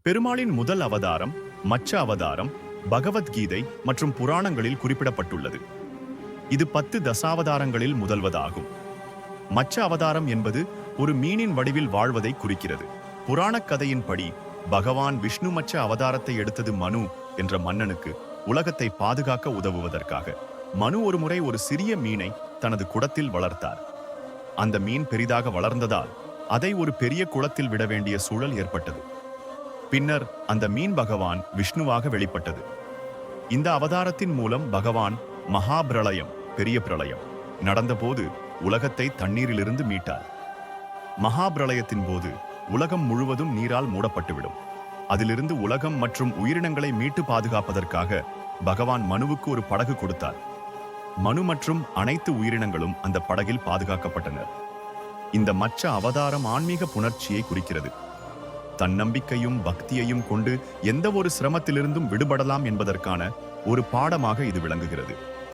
பெருமாளின் முதல் அவதாரம் மச்ச அவதாரம் பகவத்கீதை மற்றும் புராணங்களில் குறிப்பிடப்பட்டுள்ளது. இது 10 தசாவதாரங்களில் முதல்வதாகும். மச்ச அவதாரம் என்பது ஒரு மீனின் வடிவில் வாழ்வதை குறிக்கிறது. புராணக் கதையின்படி பகவான் விஷ்ணு மச்ச அவதாரத்தை எடுத்தது மனு என்ற மன்னனுக்கு உலகத்தை பாதுகாக்க உதவுவதற்காக. மனு ஒருமுறை ஒரு சிறிய மீனை தனது குடத்தில் வளர்த்தார். அந்த மீன் பெரிதாக வளர்ந்ததால் அதை ஒரு பெரிய குளத்தில் விட வேண்டிய சூழல் ஏற்பட்டது. பின்னர் அந்த மீன் பகவான் விஷ்ணுவாக வெளிப்பட்டது. இந்த அவதாரத்தின் மூலம் பகவான் மகாபிரளயம், பெரிய பிரளயம் நடந்தபோது உலகத்தை தண்ணீரிலிருந்து மீட்டார். மகாபிரளயத்தின் போது உலகம் முழுவதும் நீரால் மூடப்பட்டுவிடும். அதிலிருந்து உலகம் மற்றும் உயிரினங்களை மீட்டு பாதுகாப்பதற்காக பகவான் மனுவுக்கு ஒரு படகு கொடுத்தார். மனு மற்றும் அனைத்து உயிரினங்களும் அந்த படகில் பாதுகாக்கப்பட்டனர். இந்த மச்ச அவதாரம் ஆன்மீக புணர்ச்சியை குறிக்கிறது. தன்னம்பிக்கையும் பக்தியையும் கொண்டு எந்த ஒரு சிரமத்திலிருந்தும் விடுபடலாம் என்பதற்கான ஒரு பாடமாக இது விளங்குகிறது.